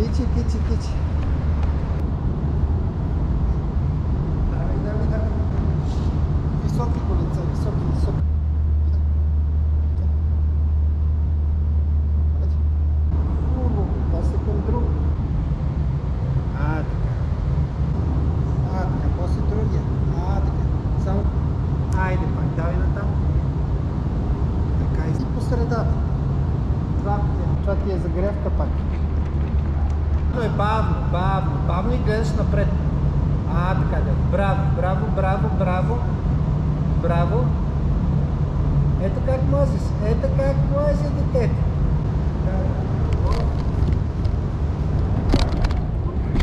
Тичи, тичи, тичи. Давай, давай, давай. Високи колеца, високи, високи. Хубаво, после към друг. Така. Така, после другия. Така. Само. Айде пак, давай натам. Така и по средата. Това ти е загревка пак. Но е бавно, бавно, бавно и гледаш напред. Така да. Браво, браво, браво, браво. Браво. Ето как можеш. Ето как може, детето.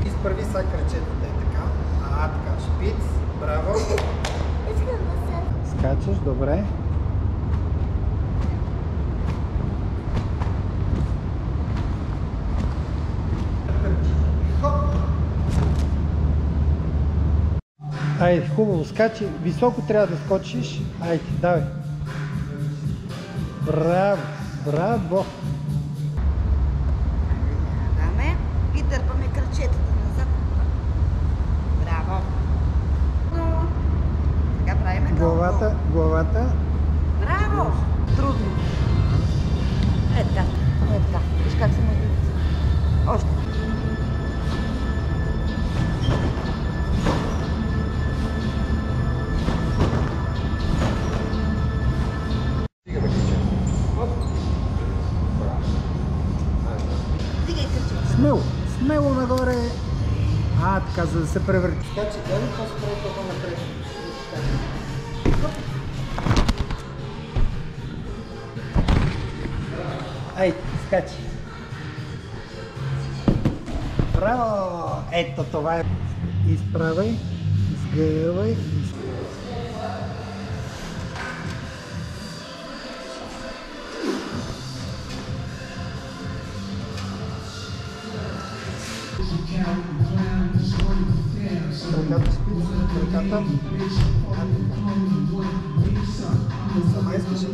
Изправи са кръчето, така. Така, шпиц. Браво. Скачаш, добре. Айде, хубаво, скачи. Високо трябва да скочиш. Айде, давай. Браво, браво. Даме и дърпаме кръчетата назад. Браво. Сега правиме главата, главата. Браво. Трудно. Така. Виж как се може. Още. Смело, смело нагоре. Така, за да се превърти. Скачи, гледай по-спре това напред. Ай, скачи. Браво! Ето това е. Изправай, изгъвай. Ръката спи, ръката. Сама искаш ли?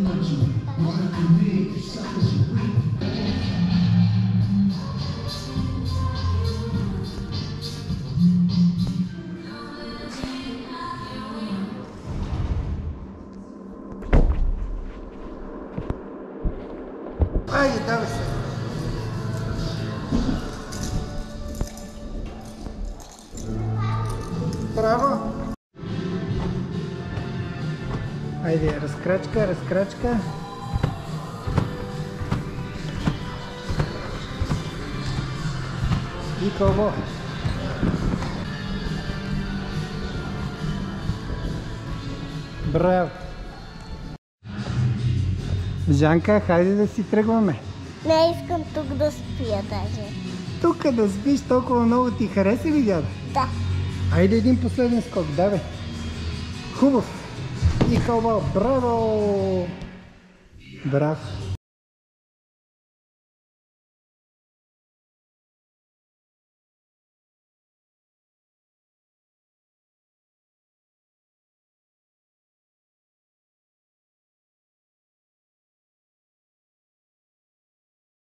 Айде, давай се. Браво! Айде, разкрачка, разкрачка. И кълбо. Браво! Жанка, хайде да си тръгваме. Не искам тук да спия даже. Тук да спиш, толкова много ти хареса ли, дядо? Да. Айде един последен скок, давай. Хубав. И кълбо, браво! Браво!